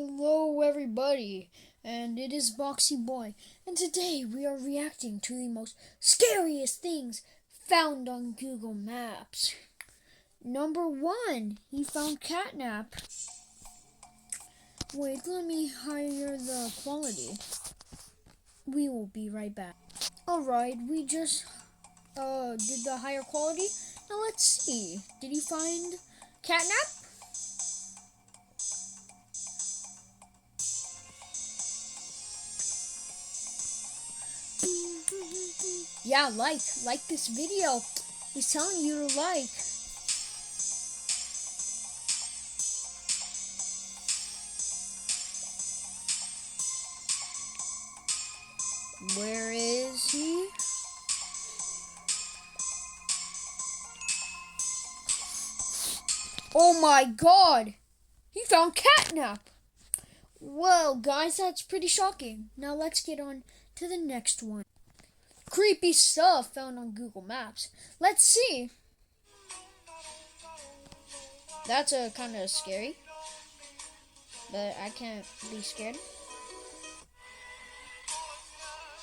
Hello everybody, and it is Boxy Boy, and today we are reacting to the most scariest things found on Google Maps. Number 1, he found catnap. Wait, let me higher the quality. We will be right back. Alright, we just did the higher quality. Now let's see. Did he find catnap? Yeah, like this video. He's telling you to like. Where is he? Oh my god! He found catnap! Well, guys, that's pretty shocking. Now let's get on to the next one. Creepy stuff found on Google Maps. Let's see. That's kind of scary, but I can't be scared.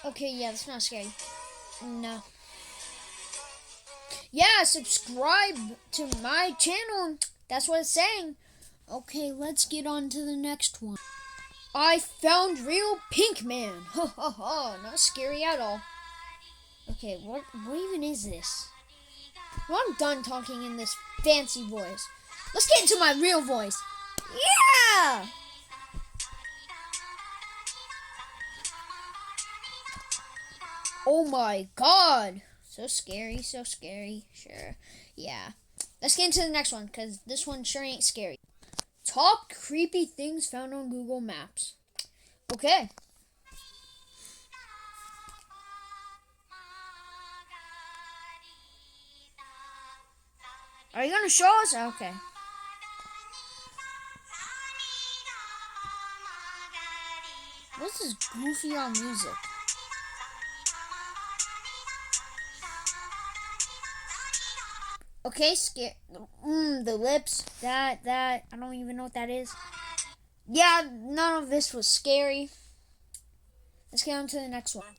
Okay, yeah, that's not scary. No. Yeah, subscribe to my channel. That's what it's saying. Okay, let's get on to the next one. I found real pink man. Ha ha ha, not scary at all. Okay, what even is this? Well, I'm done talking in this fancy voice. Let's get into my real voice. Yeah! Oh my god. So scary, so scary. Sure. Yeah. Let's get into the next one, because this one sure ain't scary. Top creepy things found on Google Maps. Okay. Are you going to show us? Okay. What's this goofy on music? Okay, the lips, that, I don't even know what that is. Yeah, none of this was scary. Let's get on to the next one.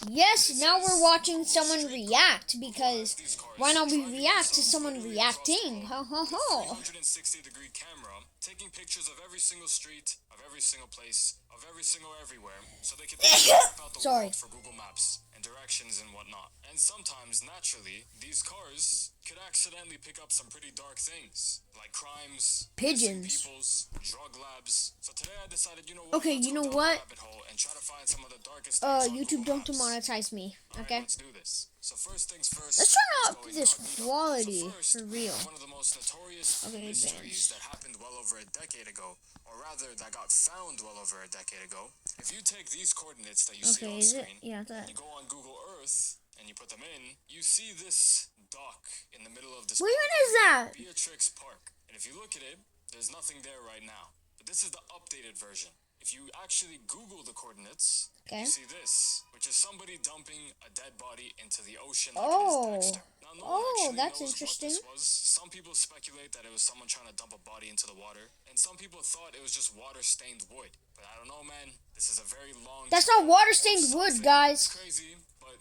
Yes, now we're watching someone react, because why not we react to someone reacting? Ho ho ho. 360-degree camera taking pictures of every single street, of every single place, of every single everywhere, so they can map out the world for Google Maps and directions and whatnot. And sometimes, naturally, these cars could accidentally pick up some pretty dark things, like crimes, pigeons, peoples, drug labs. So today I decided, you know what? Okay, you know what? And try to find some of the darkest things YouTube, don't demonetize me. Okay. Let's do this. So first things first. Let's turn up this quality for real. One of the most notorious mysteries that happened well over a decade ago, or rather that got found well over a decade ago. If you take these coordinates that you see on screen, and you go on Google Earth and you put them in, you see this dock in the middle of this. Where is that? Beatrix Park. And if you look at it, there's nothing there right now. But this is the updated version. If you actually Google the coordinates, you see this, which is somebody dumping a dead body into the ocean like it is Dexter. Now, no one actually that's knows interesting. What this was. Some people speculate that it was someone trying to dump a body into the water, and some people thought it was just water-stained wood. But I don't know, man. This is a very long. That's not water-stained wood, guys. It's crazy, but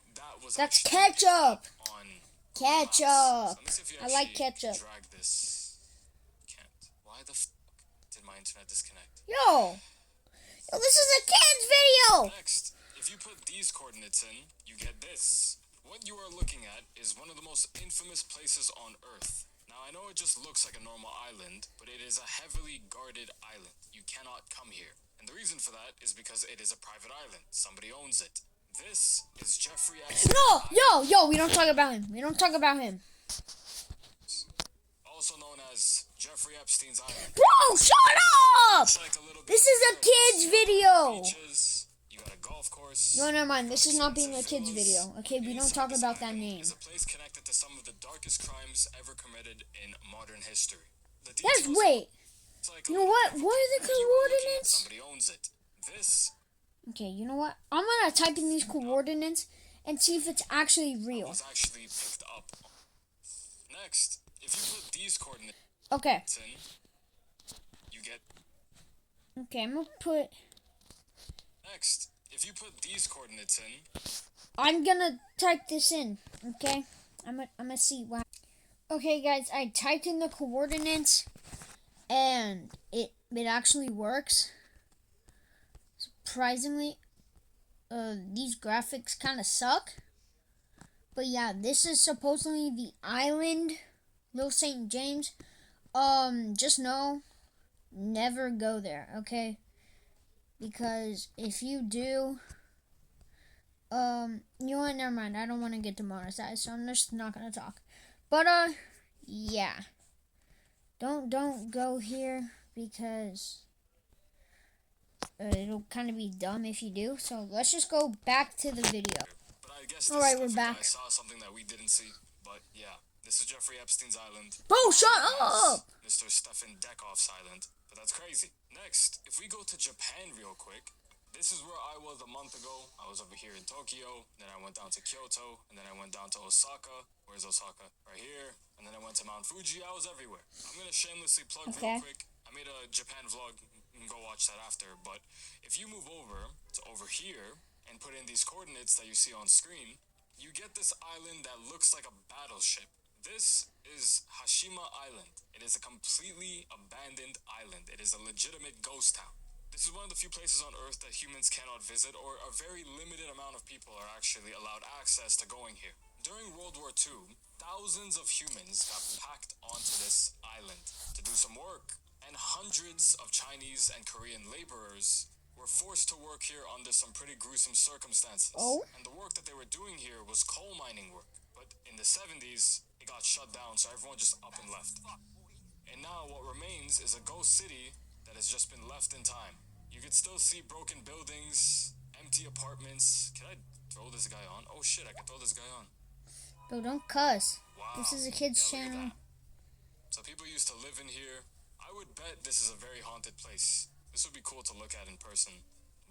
that's ketchup. Ketchup. I like ketchup. Drag this. Can't. Why the f*** did my internet disconnect? Yo, this is a kid's video! Next, if you put these coordinates in, you get this. What you are looking at is one of the most infamous places on Earth. Now, I know it just looks like a normal island, but it is a heavily guarded island. You cannot come here. And the reason for that is because it is a private island. Somebody owns it. This is Jeffrey Epstein. No, yo, we don't talk about him. We don't talk about him. Also known as Jeffrey Epstein's Island. Bro, shut up! This is a kid's video. Beaches, you got a golf course. No, never mind. This is not being a kid's video. Okay, we don't talk about that name. It's a place connected to some of the darkest crimes ever committed in modern history. Wait. You know what? What are the coordinates? Somebody owns it. This. Okay, you know what? I'm gonna type in these coordinates and see if it's actually real. Was actually picked up. Next, if you put these coordinates in, you get Okay, I'm gonna put. Next, if you put these coordinates in, I'm gonna type this in. Okay, I'm gonna see what. Okay, guys, I typed in the coordinates, and it actually works. Surprisingly, these graphics kind of suck. But yeah, this is supposedly the island, Little St. James. Just know, never go there, okay? Because if you do, you know what, never mind. I don't want to get demonetized, so I'm just not gonna talk. But, yeah. Don't go here because it'll kind of be dumb if you do. So let's just go back to the video. but I guess All this right, we're Steffi back. guy saw something that we didn't see. But yeah, this is Jeffrey Epstein's island. Bro, shut As up! Mr. Stefan Dekoff's island. But that's crazy. Next, if we go to Japan real quick, this is where I was a month ago. I was over here in Tokyo, then I went down to Kyoto, and then I went down to Osaka. Where's Osaka? Right here. And then I went to Mount Fuji. I was everywhere. I'm gonna shamelessly plug Okay. real quick. I made a Japan vlog. You can go watch that after. But if you move over to over here and put in these coordinates that you see on screen, you get this island that looks like a battleship. This is Hashima Island. It is a completely abandoned island. It is a legitimate ghost town. This is one of the few places on Earth that humans cannot visit, or a very limited amount of people are actually allowed access to going here. During World War II, thousands of humans got packed onto this island to do some work, and hundreds of Chinese and Korean laborers were forced to work here under some pretty gruesome circumstances. Oh? And the work that they were doing here was coal mining work. But in the 70s, it got shut down, so everyone just up and left. And now what remains is a ghost city that has just been left in time. You could still see broken buildings, empty apartments. Can I throw this guy on? Oh shit, I can throw this guy on. Bro, don't cuss. Wow. This is a kid's Yeah, look at channel. that. So people used to live in here. I would bet this is a very haunted place. This would be cool to look at in person.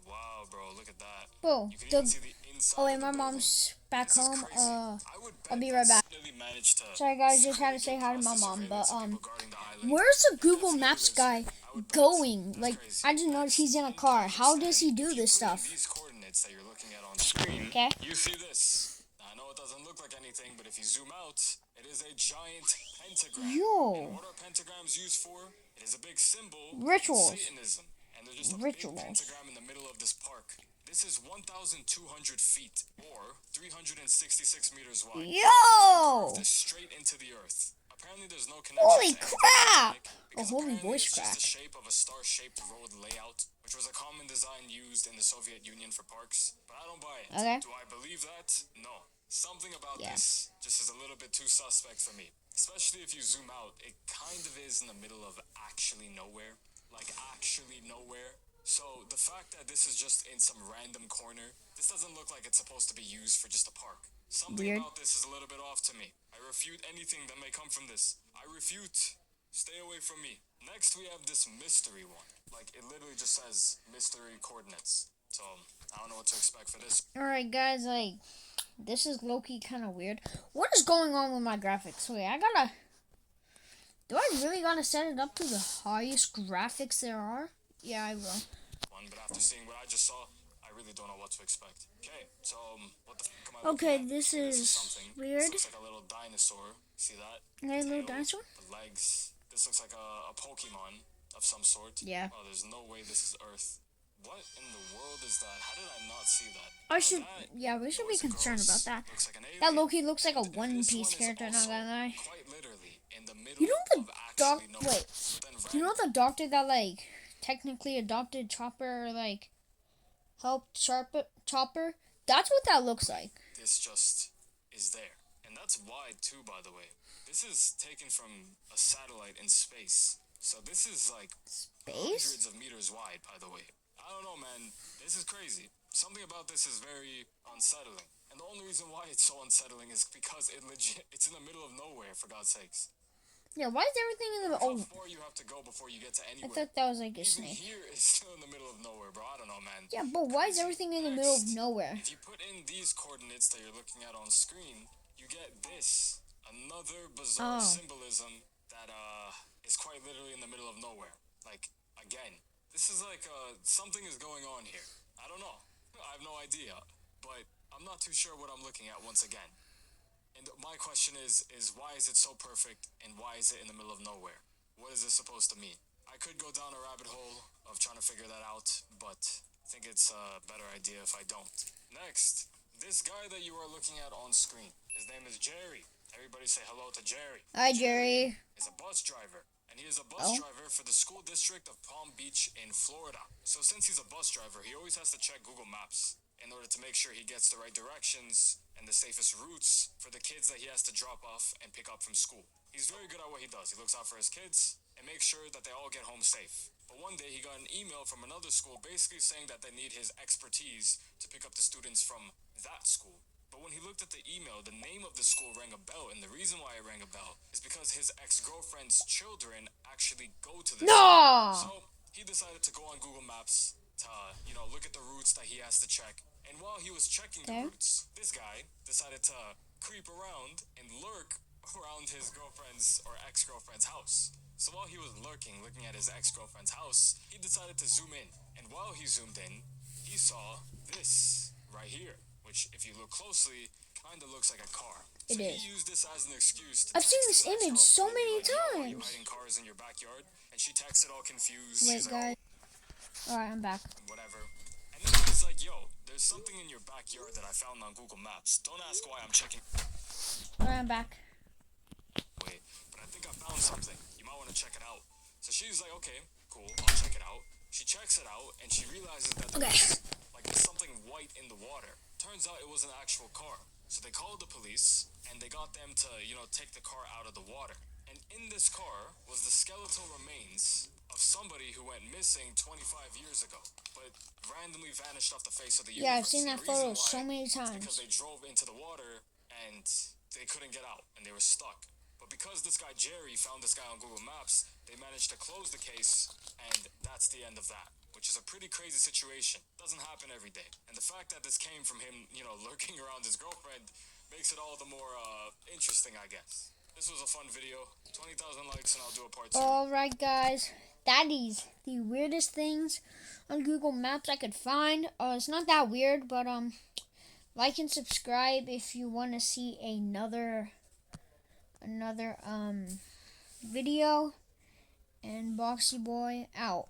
Wow, bro, look at that. Bro, You can the. even see the inside Oh wait, of the my building. mom's back This is home. crazy. I would bet I'll be right back. really managed to Sorry guys, just had to say hi to my mom. But where's the Google Maps guy going? Like, I just noticed he's in a car. How does he do this stuff? These coordinates that you're looking at on screen, Okay. you see this. Now, I know it doesn't look like anything, but if you zoom out, it is a giant pentagram. Yo. And what are pentagrams used for? It is a big symbol of Rituals. Satanism. And there's just a Rituals. big pentagram in the middle of this park. This is 1,200 feet, or 366 meters wide. Yo! Just straight into the earth. Apparently, there's no connection. Holy to anything crap! volcanic, A because holy apparently voice it's crack. just the shape of a star-shaped road layout, which was a common design used in the Soviet Union for parks. But I don't buy it. Okay. Do I believe that? No. Something about Yeah. this just is a little bit too suspect for me. Especially if you zoom out, it kind of is in the middle of actually nowhere. Like, actually nowhere. So, the fact that this is just in some random corner, this doesn't look like it's supposed to be used for just a park. Something Weird. about this is a little bit off to me. I refute anything that may come from this. I refute. Stay away from me. Next, we have this mystery one. Like, it literally just says mystery coordinates. So, I don't know what to expect for this. Alright guys, like, this is low-key kind of weird. What is going on with my graphics? Wait, do I really gotta set it up to the highest graphics there are? Yeah, I will. One, but after seeing what I just saw, I really don't know what to expect. Okay, so, what the fuck am I looking Okay, at? this is something. weird. This looks like a little dinosaur. See that? There's a little Tail, dinosaur? the legs. This looks like a Pokemon of some sort. Yeah. Oh, there's no way this is Earth. What in the world is that? How did I not see that? I Now should, that, yeah, we should be boys and concerned girls, about that. looks like an That alien. Loki looks like a And One this Piece one is character, not also gonna lie. Quite literally in the middle You know the of doc? actually nowhere. Wait, Then you know random- the doctor that like technically adopted Chopper, like helped Chopper? That's what that looks like. This just is there. And that's wide too, by the way. This is taken from a satellite in space. So this is like Space? hundreds of meters wide, by the way. I don't know, man. This is crazy. Something about this is very unsettling. And the only reason why it's so unsettling is because it's in the middle of nowhere, for God's sakes. Yeah, why is everything in the? How Oh, far you have to go before you get to I anywhere. thought that was like a Even snake. here is still in the middle of nowhere, bro. I don't know, man. Yeah, but why is everything in the middle of nowhere? If you put in these coordinates that you're looking at on screen, you get this. Another bizarre Oh. symbolism that is quite literally in the middle of nowhere. Like, again, This is like, something is going on here. I don't know. I have no idea. But I'm not too sure what I'm looking at once again. And my question is why is it so perfect and why is it in the middle of nowhere? What is this supposed to mean? I could go down a rabbit hole of trying to figure that out, but I think it's a better idea if I don't. Next, this guy that you are looking at on screen. His name is Jerry. Everybody say hello to Jerry. Hi, Jerry. Is a bus driver, and he is a bus driver for the school district of Palm Beach in Florida. So since he's a bus driver, he always has to check Google Maps in order to make sure he gets the right directions and the safest routes for the kids that he has to drop off and pick up from school. He's very good at what he does. He looks out for his kids and makes sure that they all get home safe. But one day he got an email from another school basically saying that they need his expertise to pick up the students from that school. But when he looked at the email, the name of the school rang a bell, and the reason why it rang a bell is because his ex-girlfriend's children actually go to this No. school. So he decided to go on Google Maps to, look at the routes that he has to check. And while he was checking the routes, this guy decided to creep around and lurk around his girlfriend's or ex-girlfriend's house. So while he was lurking, looking at his ex-girlfriend's house, he decided to zoom in. And while he zoomed in, he saw this right here, which, if you look closely, kind of looks like a car. So It is. he used this as an excuse to I've seen text this his image so ex-girlfriend many and be like, "Yo, are you times." hiding cars in your backyard?" And she texted all confused. Wait, She's like, guys. Alright, I'm back. "Oh, whatever." And then he's like, "Yo, there's something in your backyard that I found on Google Maps. Don't ask why I'm checking. Alright, I'm back. Wait, but I think I found something. You might want to check it out." So she's like, "Okay, cool, I'll check it out." She checks it out and she realizes that there's something white in the water. Turns out it was an actual car. So they called the police and they got them to, take the car out of the water. And in this car was the skeletal remains of somebody who went missing 25 years ago, but randomly vanished off the face of the universe. Yeah, I've seen And that the reason photo so why many is times. because they drove into the water and they couldn't get out and they were stuck. But because this guy Jerry found this guy on Google Maps, they managed to close the case, and that's the end of that, which is a pretty crazy situation. Doesn't happen every day. And the fact that this came from him, lurking around his girlfriend makes it all the more interesting, I guess. This was a fun video. 20,000 likes and I'll do a part 2. Alright, guys. That is the weirdest things on Google Maps I could find. It's not that weird, but like and subscribe if you want to see another video. And Boxy Boy out.